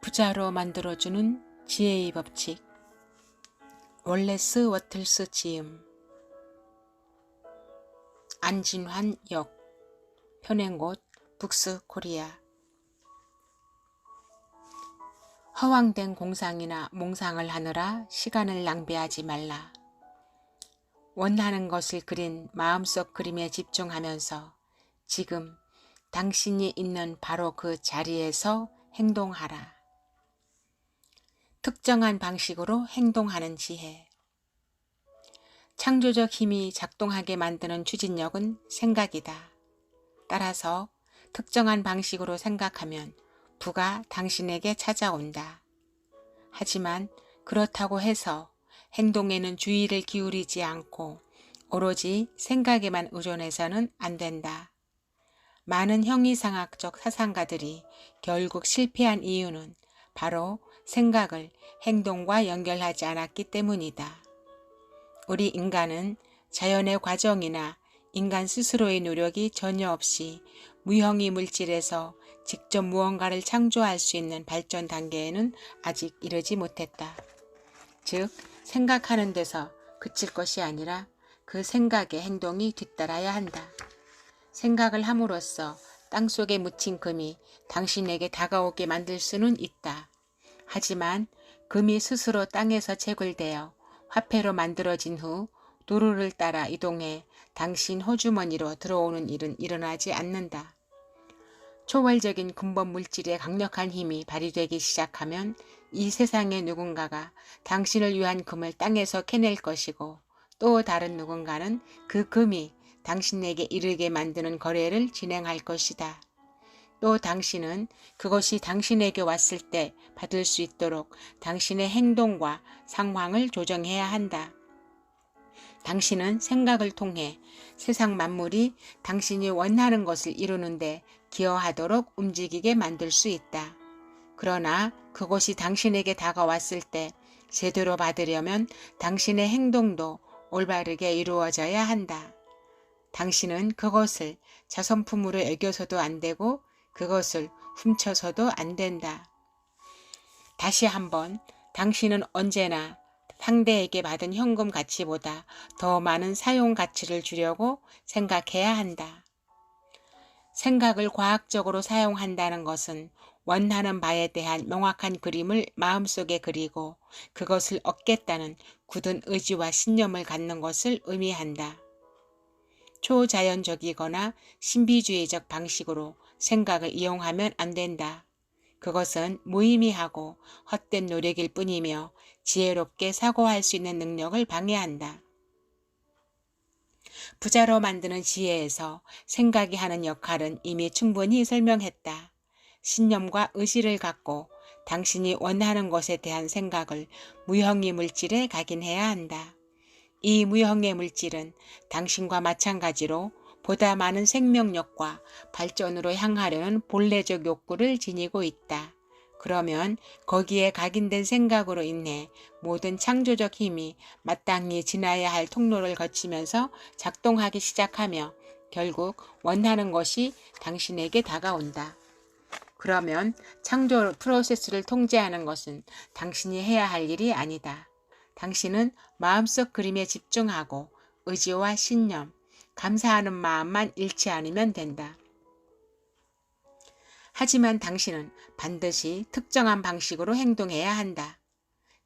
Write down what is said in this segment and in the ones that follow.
부자로 만들어주는 지혜의 법칙. 월레스 워틀스 지음. 안진환 역. 현행곳 북스 코리아. 허황된 공상이나 몽상을 하느라 시간을 낭비하지 말라. 원하는 것을 그린 마음속 그림에 집중하면서 지금 당신이 있는 바로 그 자리에서 행동하라. 특정한 방식으로 행동하는 지혜. 창조적 힘이 작동하게 만드는 추진력은 생각이다. 따라서 특정한 방식으로 생각하면 부가 당신에게 찾아온다. 하지만 그렇다고 해서 행동에는 주의를 기울이지 않고 오로지 생각에만 의존해서는 안 된다. 많은 형이상학적 사상가들이 결국 실패한 이유는 바로 생각을 행동과 연결하지 않았기 때문이다. 우리 인간은 자연의 과정이나 인간 스스로의 노력이 전혀 없이 무형의 물질에서 직접 무언가를 창조할 수 있는 발전 단계에는 아직 이르지 못했다. 즉, 생각하는 데서 그칠 것이 아니라 그 생각의 행동이 뒤따라야 한다. 생각을 함으로써 땅속에 묻힌 금이 당신에게 다가오게 만들 수는 있다. 하지만 금이 스스로 땅에서 채굴되어 화폐로 만들어진 후 도로를 따라 이동해 당신 호주머니로 들어오는 일은 일어나지 않는다. 초월적인 근본 물질의 강력한 힘이 발휘되기 시작하면 이 세상의 누군가가 당신을 위한 금을 땅에서 캐낼 것이고 또 다른 누군가는 그 금이 당신에게 이르게 만드는 거래를 진행할 것이다. 또 당신은 그것이 당신에게 왔을 때 받을 수 있도록 당신의 행동과 상황을 조정해야 한다. 당신은 생각을 통해 세상 만물이 당신이 원하는 것을 이루는데 기여하도록 움직이게 만들 수 있다. 그러나 그것이 당신에게 다가왔을 때 제대로 받으려면 당신의 행동도 올바르게 이루어져야 한다. 당신은 그것을 자선품으로 여겨서도 안 되고 그것을 훔쳐서도 안 된다. 다시 한번 당신은 언제나 상대에게 받은 현금 가치보다 더 많은 사용 가치를 주려고 생각해야 한다. 생각을 과학적으로 사용한다는 것은 원하는 바에 대한 명확한 그림을 마음속에 그리고 그것을 얻겠다는 굳은 의지와 신념을 갖는 것을 의미한다. 초자연적이거나 신비주의적 방식으로 생각을 이용하면 안 된다. 그것은 무의미하고 헛된 노력일 뿐이며 지혜롭게 사고할 수 있는 능력을 방해한다. 부자로 만드는 지혜에서 생각이 하는 역할은 이미 충분히 설명했다. 신념과 의지를 갖고 당신이 원하는 것에 대한 생각을 무형의 물질에 각인해야 한다. 이 무형의 물질은 당신과 마찬가지로 보다 많은 생명력과 발전으로 향하려는 본래적 욕구를 지니고 있다. 그러면 거기에 각인된 생각으로 인해 모든 창조적 힘이 마땅히 지나야 할 통로를 거치면서 작동하기 시작하며 결국 원하는 것이 당신에게 다가온다. 그러면 창조 프로세스를 통제하는 것은 당신이 해야 할 일이 아니다. 당신은 마음속 그림에 집중하고 의지와 신념, 감사하는 마음만 잃지 않으면 된다. 하지만 당신은 반드시 특정한 방식으로 행동해야 한다.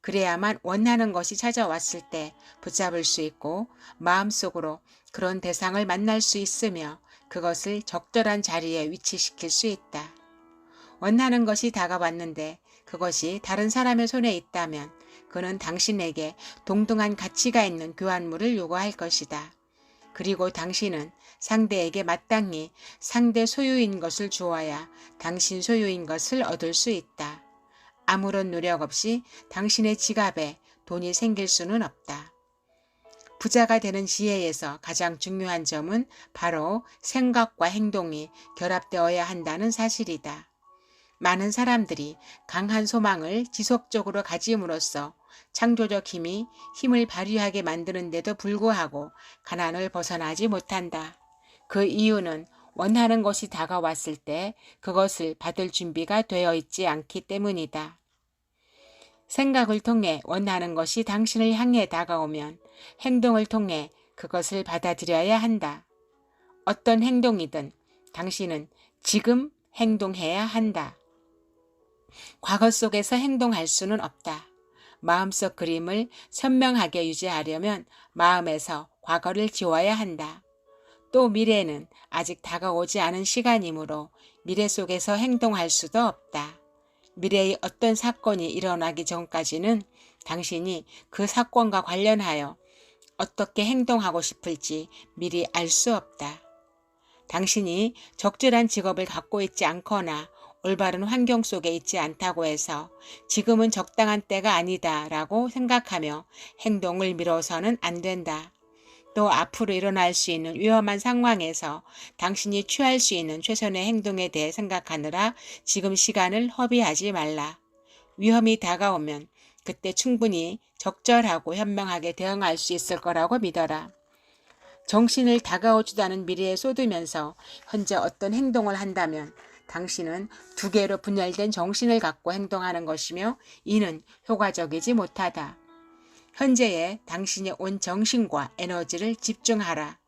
그래야만 원하는 것이 찾아왔을 때 붙잡을 수 있고 마음속으로 그런 대상을 만날 수 있으며 그것을 적절한 자리에 위치시킬 수 있다. 원하는 것이 다가왔는데 그것이 다른 사람의 손에 있다면 그는 당신에게 동등한 가치가 있는 교환물을 요구할 것이다. 그리고 당신은 상대에게 마땅히 상대 소유인 것을 주어야 당신 소유인 것을 얻을 수 있다. 아무런 노력 없이 당신의 지갑에 돈이 생길 수는 없다. 부자가 되는 지혜에서 가장 중요한 점은 바로 생각과 행동이 결합되어야 한다는 사실이다. 많은 사람들이 강한 소망을 지속적으로 가짐으로써 창조적 힘이 힘을 발휘하게 만드는데도 불구하고 가난을 벗어나지 못한다. 그 이유는 원하는 것이 다가왔을 때 그것을 받을 준비가 되어 있지 않기 때문이다. 생각을 통해 원하는 것이 당신을 향해 다가오면 행동을 통해 그것을 받아들여야 한다. 어떤 행동이든 당신은 지금 행동해야 한다. 과거 속에서 행동할 수는 없다. 마음속 그림을 선명하게 유지하려면 마음에서 과거를 지워야 한다. 또 미래는 아직 다가오지 않은 시간이므로 미래 속에서 행동할 수도 없다. 미래의 어떤 사건이 일어나기 전까지는 당신이 그 사건과 관련하여 어떻게 행동하고 싶을지 미리 알 수 없다. 당신이 적절한 직업을 갖고 있지 않거나 올바른 환경 속에 있지 않다고 해서 지금은 적당한 때가 아니다 라고 생각하며 행동을 미뤄서는 안 된다. 또 앞으로 일어날 수 있는 위험한 상황에서 당신이 취할 수 있는 최선의 행동에 대해 생각하느라 지금 시간을 허비하지 말라. 위험이 다가오면 그때 충분히 적절하고 현명하게 대응할 수 있을 거라고 믿어라. 정신을 다가오지도 않은 미래에 쏟으면서 현재 어떤 행동을 한다면 당신은 두 개로 분열된 정신을 갖고 행동하는 것이며 이는 효과적이지 못하다. 현재에 당신의 온 정신과 에너지를 집중하라.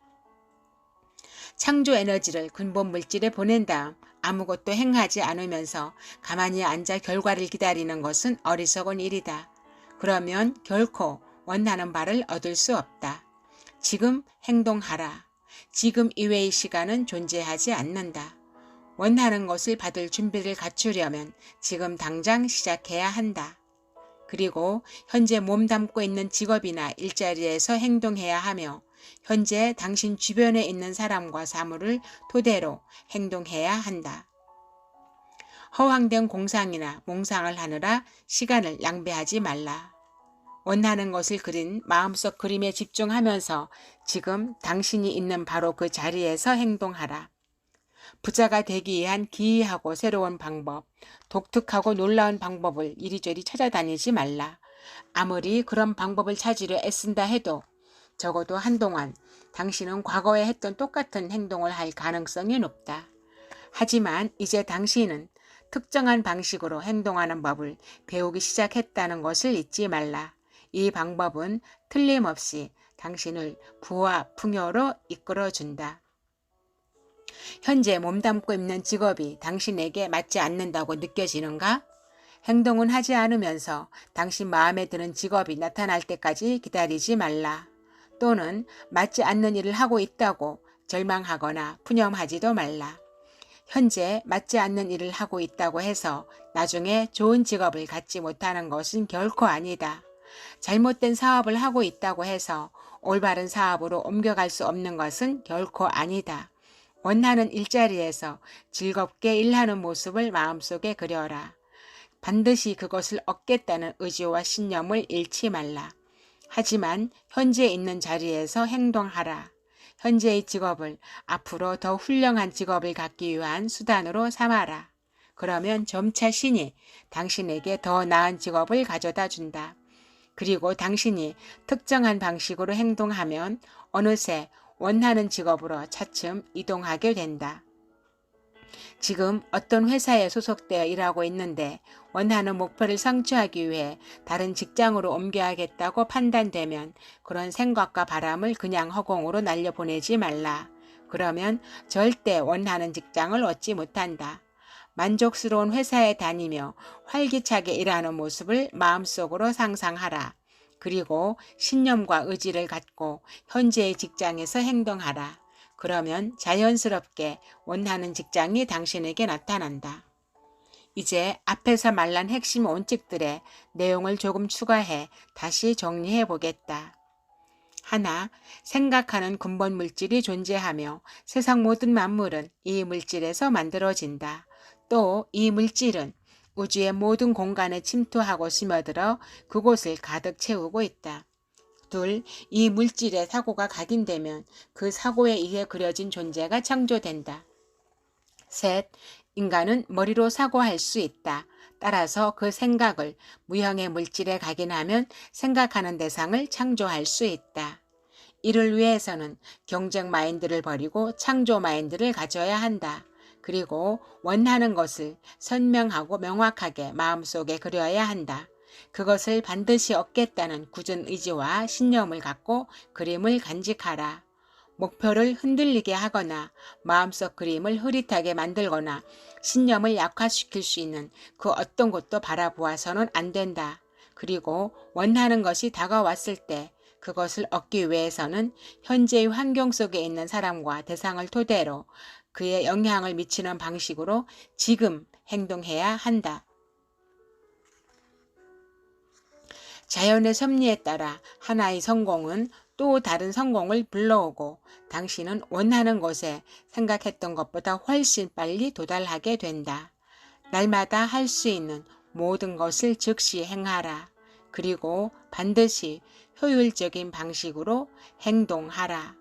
창조 에너지를 근본 물질에 보낸 다음 아무것도 행하지 않으면서 가만히 앉아 결과를 기다리는 것은 어리석은 일이다. 그러면 결코 원하는 바를 얻을 수 없다. 지금 행동하라. 지금 이외의 시간은 존재하지 않는다. 원하는 것을 받을 준비를 갖추려면 지금 당장 시작해야 한다. 그리고 현재 몸담고 있는 직업이나 일자리에서 행동해야 하며 현재 당신 주변에 있는 사람과 사물을 토대로 행동해야 한다. 허황된 공상이나 몽상을 하느라 시간을 낭비하지 말라. 원하는 것을 그린 마음속 그림에 집중하면서 지금 당신이 있는 바로 그 자리에서 행동하라. 부자가 되기 위한 기이하고 새로운 방법, 독특하고 놀라운 방법을 이리저리 찾아다니지 말라. 아무리 그런 방법을 찾으려 애쓴다 해도 적어도 한동안 당신은 과거에 했던 똑같은 행동을 할 가능성이 높다. 하지만 이제 당신은 특정한 방식으로 행동하는 법을 배우기 시작했다는 것을 잊지 말라. 이 방법은 틀림없이 당신을 부와 풍요로 이끌어준다. 현재 몸담고 있는 직업이 당신에게 맞지 않는다고 느껴지는가? 행동은 하지 않으면서 당신 마음에 드는 직업이 나타날 때까지 기다리지 말라. 또는 맞지 않는 일을 하고 있다고 절망하거나 푸념하지도 말라. 현재 맞지 않는 일을 하고 있다고 해서 나중에 좋은 직업을 갖지 못하는 것은 결코 아니다. 잘못된 사업을 하고 있다고 해서 올바른 사업으로 옮겨갈 수 없는 것은 결코 아니다. 원하는 일자리에서 즐겁게 일하는 모습을 마음속에 그려라. 반드시 그것을 얻겠다는 의지와 신념을 잃지 말라. 하지만 현재 있는 자리에서 행동하라. 현재의 직업을 앞으로 더 훌륭한 직업을 갖기 위한 수단으로 삼아라. 그러면 점차 신이 당신에게 더 나은 직업을 가져다 준다. 그리고 당신이 특정한 방식으로 행동하면 어느새 원하는 직업으로 차츰 이동하게 된다. 지금 어떤 회사에 소속되어 일하고 있는데 원하는 목표를 성취하기 위해 다른 직장으로 옮겨야겠다고 판단되면 그런 생각과 바람을 그냥 허공으로 날려보내지 말라. 그러면 절대 원하는 직장을 얻지 못한다. 만족스러운 회사에 다니며 활기차게 일하는 모습을 마음속으로 상상하라. 그리고 신념과 의지를 갖고 현재의 직장에서 행동하라. 그러면 자연스럽게 원하는 직장이 당신에게 나타난다. 이제 앞에서 말한 핵심 원칙들의 내용을 조금 추가해 다시 정리해 보겠다. 하나, 생각하는 근본 물질이 존재하며 세상 모든 만물은 이 물질에서 만들어진다. 또 이 물질은 우주의 모든 공간에 침투하고 스며들어 그곳을 가득 채우고 있다. 둘, 이 물질의 사고가 각인되면 그 사고에 의해 그려진 존재가 창조된다. 셋, 인간은 머리로 사고할 수 있다. 따라서 그 생각을 무형의 물질에 각인하면 생각하는 대상을 창조할 수 있다. 이를 위해서는 경쟁 마인드를 버리고 창조 마인드를 가져야 한다. 그리고 원하는 것을 선명하고 명확하게 마음속에 그려야 한다. 그것을 반드시 얻겠다는 굳은 의지와 신념을 갖고 그림을 간직하라. 목표를 흔들리게 하거나 마음속 그림을 흐릿하게 만들거나 신념을 약화시킬 수 있는 그 어떤 것도 바라보아서는 안 된다. 그리고 원하는 것이 다가왔을 때 그것을 얻기 위해서는 현재의 환경 속에 있는 사람과 대상을 토대로 그의 영향을 미치는 방식으로 지금 행동해야 한다. 자연의 섭리에 따라 하나의 성공은 또 다른 성공을 불러오고 당신은 원하는 곳에 생각했던 것보다 훨씬 빨리 도달하게 된다. 날마다 할 수 있는 모든 것을 즉시 행하라. 그리고 반드시 효율적인 방식으로 행동하라.